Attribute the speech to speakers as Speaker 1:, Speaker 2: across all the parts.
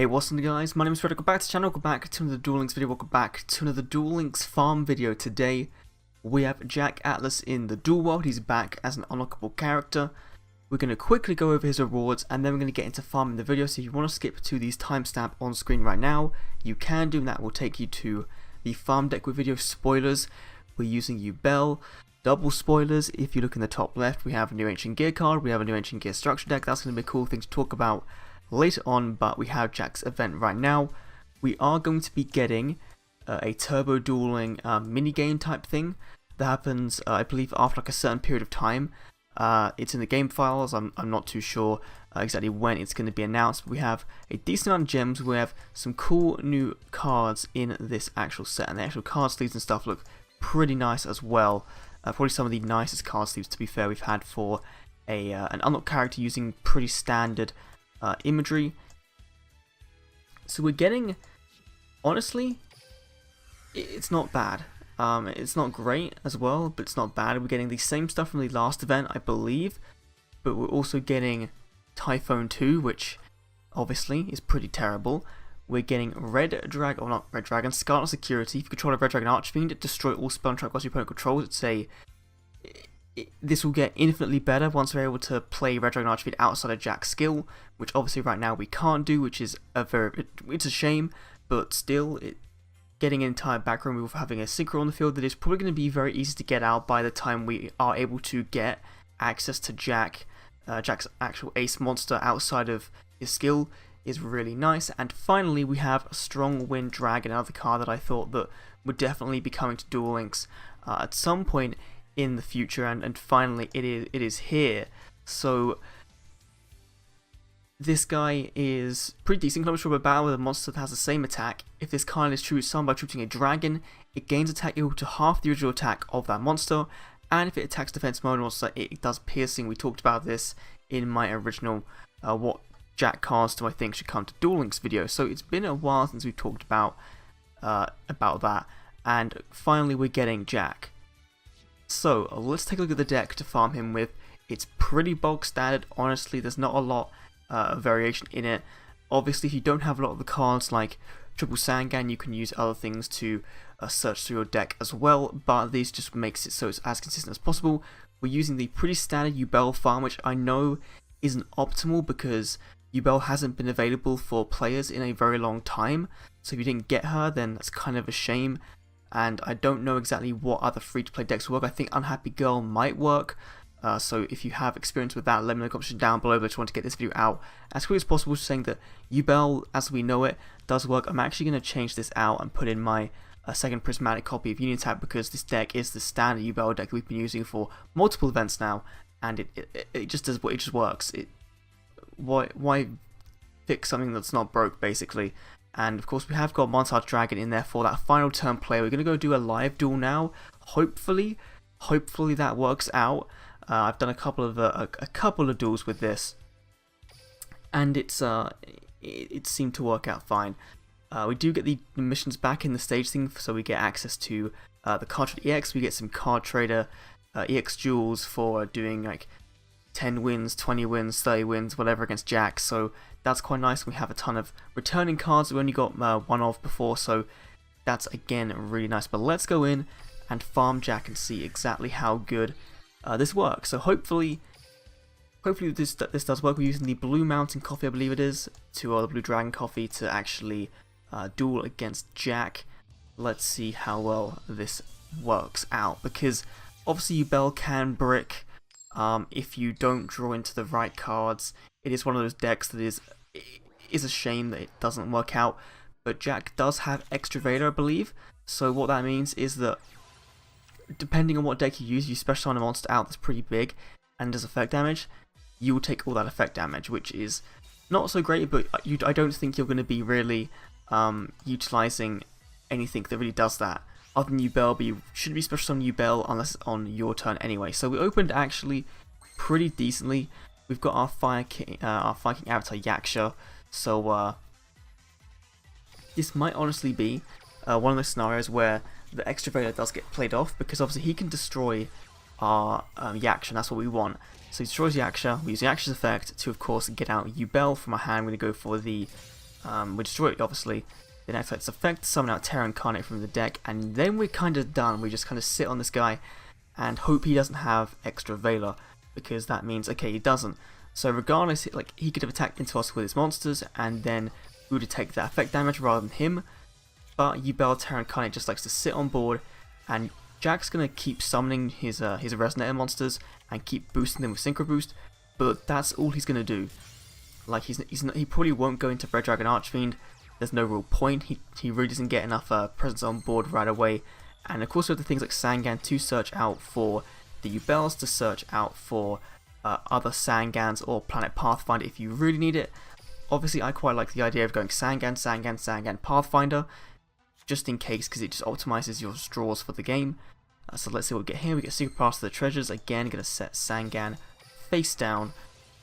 Speaker 1: Hey, what's up guys, my name is Fred, welcome back to the channel, welcome back to another Duel Links video, welcome back to another Duel Links farm video. Today, we have Jack Atlas in the Duel World. He's back as an unlockable character. We're going to quickly go over his rewards and then we're going to get into farming the video. So if you want to skip to these timestamp on screen right now, you can do, and that will take you to the farm deck with video spoilers. We're using Ubel. Double spoilers, if you look in the top left, we have a new Ancient Gear card, we have a new Ancient Gear structure deck. That's going to be a cool thing to talk about later on, but we have Jack's event right now. We are going to be getting a turbo dueling mini-game type thing that happens, I believe, after like a certain period of time. It's in the game files. I'm not too sure exactly when it's going to be announced, but we have a decent amount of gems. We have some cool new cards in this actual set, and the actual card sleeves and stuff look pretty nice as well. Probably some of the nicest card sleeves, to be fair, we've had for an unlocked character using pretty standard imagery. So we're getting, honestly, it's not bad. It's not great as well, but it's not bad. We're getting the same stuff from the last event, I believe, but we're also getting Typhoon 2, which obviously is pretty terrible. We're getting Red Dragon, or not Red Dragon, Scarlet Security. If you control a Red Dragon Archfiend, destroy all spell and trap cards your opponent controls. This will get infinitely better once we're able to play Red Dragon Archfiend outside of Jack's skill, which obviously right now we can't do, which is it's a shame, but still, getting an entire background move, having a synchro on the field that is probably going to be very easy to get out by the time we are able to get access to Jack's actual ace monster outside of his skill is really nice. And finally, we have Strong Wind Dragon, another card that I thought that would definitely be coming to Duel Links at some point in the future, and finally it is here. So this guy is pretty decent. Close to a battle with a monster that has the same attack. If this card is true, it's summoned by choosing a dragon. It gains attack equal to half the original attack of that monster, and if it attacks defense mode monster, it does piercing. We talked about this in my original what Jack cards do I think should come to Duel Links video. So it's been a while since we've talked about that, and finally we're getting Jack. So let's take a look at the deck to farm him with. It's pretty bog standard, honestly. There's not a lot of variation in it. Obviously, if you don't have a lot of the cards like Triple Sangan, you can use other things to search through your deck as well, but this just makes it so it's as consistent as possible. We're using the pretty standard Ubel farm, which I know isn't optimal because Ubel hasn't been available for players in a very long time, so if you didn't get her, then that's kind of a shame. And I don't know exactly what other free-to-play decks work. I think Unhappy Girl might work, so if you have experience with that, let me know in the comments down below. But I just want to get this video out as quickly as possible, saying that Ubel, as we know it, does work. I'm actually going to change this out and put in my second prismatic copy of Union Tap, because this deck is the standard Ubel deck that we've been using for multiple events now, and it just does what it just works. Why fix something that's not broke, basically? And of course we have got Montage Dragon in there for that final turn play. We're going to go do a live duel now. Hopefully that works out. I've done a couple of duels with this, and it seemed to work out fine. We do get the missions back in the stage thing, so we get access to the Card Trader EX. We get some Card Trader EX duels for doing like 10 wins, 20 wins, 30 wins, whatever against Jack, so that's quite nice. We have a ton of returning cards we only got one of before, so that's again really nice. But let's go in and farm Jack and see exactly how good this works. So hopefully this does work. We're using the Blue Mountain Coffee, I believe it is, or the Blue Dragon Coffee to actually duel against Jack. Let's see how well this works out, because obviously Ubel can brick if you don't draw into the right cards. It is one of those decks that is a shame that it doesn't work out, but Jack does have Extra Vader, I believe, so what that means is that depending on what deck you use, you special summon a monster out that's pretty big and does effect damage, you will take all that effect damage, which is not so great, but I don't think you're going to be really utilizing anything that really does that other than Ubel, but you shouldn't be special summoning Ubel unless it's on your turn anyway. So we opened actually pretty decently. We've got our Fire King Avatar Yaksha, so this might honestly be one of those scenarios where the Extra Vader does get played off, because obviously he can destroy our Yaksha, and that's what we want. So he destroys Yaksha, we use Yaksha's effect to of course get out Ubel from our hand. We're going to go for the we destroy it obviously, then activate its effect, summon out Terra Incarnate from the deck, and then we're kind of done. We just kind of sit on this guy and hope he doesn't have extra Valor, because that means, okay, he doesn't. So regardless, like, he could have attacked into us with his monsters, and then we would have taken that effect damage rather than him. But Yubel Terra Incarnate just likes to sit on board, and Jack's gonna keep summoning his Resonator monsters and keep boosting them with Synchro Boost, but that's all he's gonna do. Like, he probably won't go into Red Dragon Archfiend. There's no real point. He really doesn't get enough presence on board right away. And of course we have the things like Sangan to search out for the Yubels, to search out for other Sangans or Planet Pathfinder if you really need it. Obviously I quite like the idea of going Sangan, Pathfinder, just in case, because it just optimizes your draws for the game. So let's see what we get here. We get Secret Pass to the Treasures. Again, going to set Sangan face down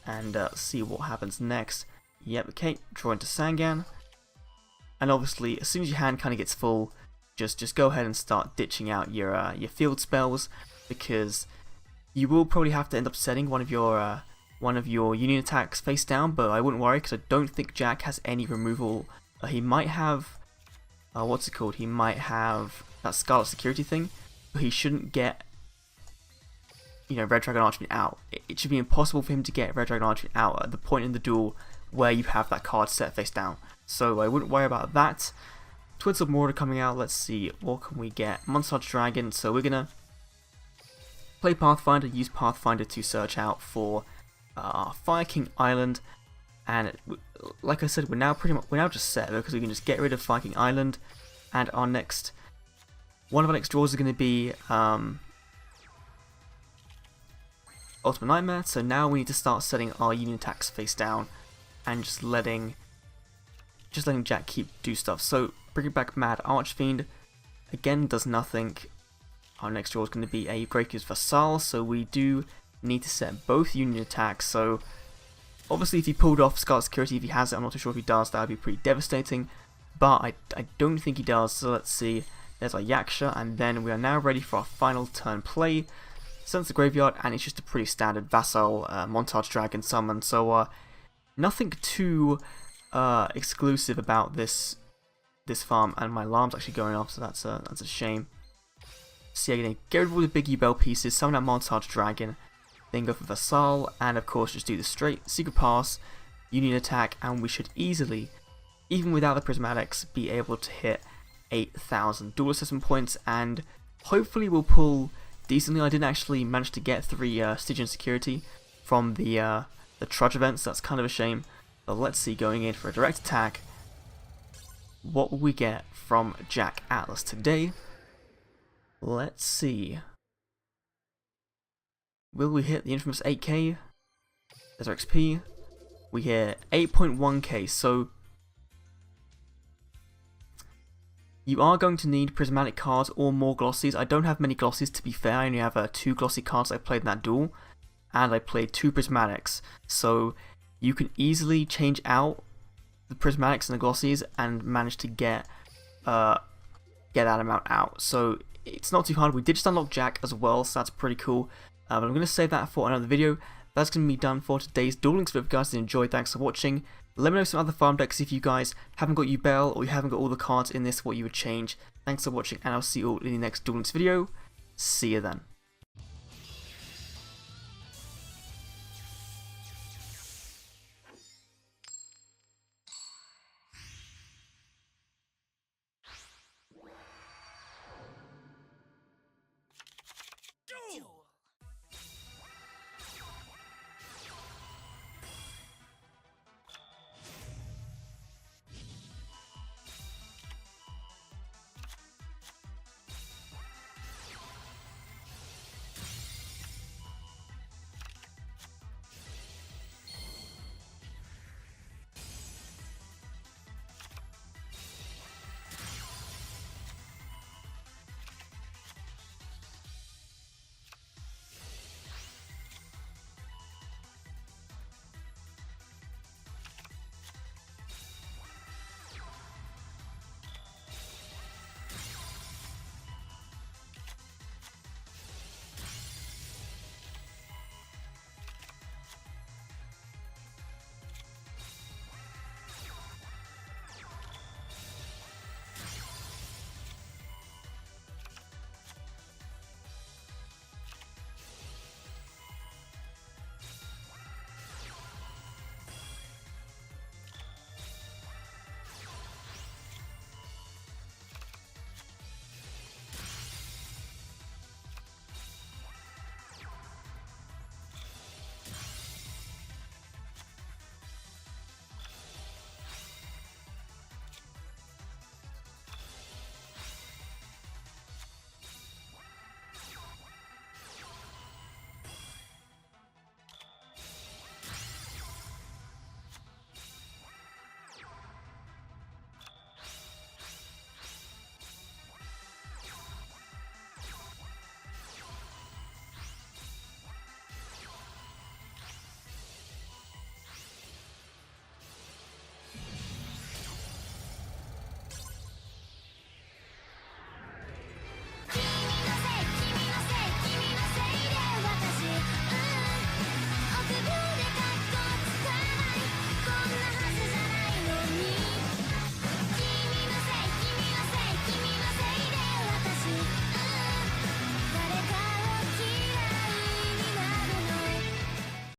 Speaker 1: and see what happens next. Yep, okay, draw into Sangan. And obviously, as soon as your hand kind of gets full, just go ahead and start ditching out your field spells, because you will probably have to end up setting one of your union attacks face down. But I wouldn't worry, because I don't think Jack has any removal. He might have, what's it called? He might have that Scarlet Security thing, but he shouldn't get, you know, Red Dragon Archfiend out. It should be impossible for him to get Red Dragon Archfiend out at the point in the duel where you have that card set face down. So I wouldn't worry about that. Twins of Mordor coming out. Let's see, what can we get? Montage Dragon. So we're gonna play Pathfinder, use Pathfinder to search out for Fire King Island, and like I said, we're now just set, because we can just get rid of Fire King Island, and one of our next draws is going to be Ultimate Nightmare. So now we need to start setting our union attacks face down and just letting Jack do stuff. So bringing back Mad Archfiend again does nothing. Our next draw is going to be a Greycube's Vassal, so we do need to set both union attacks. So obviously if he pulled off Scarlet Security, if he has it, I'm not too sure if he does, that would be pretty devastating, but I don't think he does. So let's see, there's our Yaksha, and then we are now ready for our final turn play. Sense the Graveyard, and it's just a pretty standard Vassal Montage Dragon summon, so nothing too exclusive about this farm. And my alarm's actually going off, so that's a shame. So yeah, gonna get rid of all the big Yubel pieces, summon out Montage Dragon, then go for Vassal, and of course just do the straight Secret Pass, Union attack, and we should easily, even without the Prismatics, be able to hit 8,000 dual assessment points, and hopefully we'll pull decently. I didn't actually manage to get 3 Stygian Security from the Trudge events, so that's kind of a shame. But let's see, going in for a direct attack, what will we get from Jack Atlas today? Let's see. Will we hit the infamous 8k? There's our XP. We hit 8.1k, so you are going to need prismatic cards or more glossies. I don't have many glossies, to be fair. I only have 2 glossy cards I played in that duel, and I played 2 prismatics. So you can easily change out the prismatics and the glossies and manage to get that amount out. So it's not too hard. We did just unlock Jack as well, so that's pretty cool. But I'm going to save that for another video. That's going to be done for today's Duel Links. If you guys did enjoy, thanks for watching. Let me know some other farm decks if you guys haven't got Yubel or you haven't got all the cards in this, what you would change. Thanks for watching, and I'll see you all in the next Duel Links video. See you then.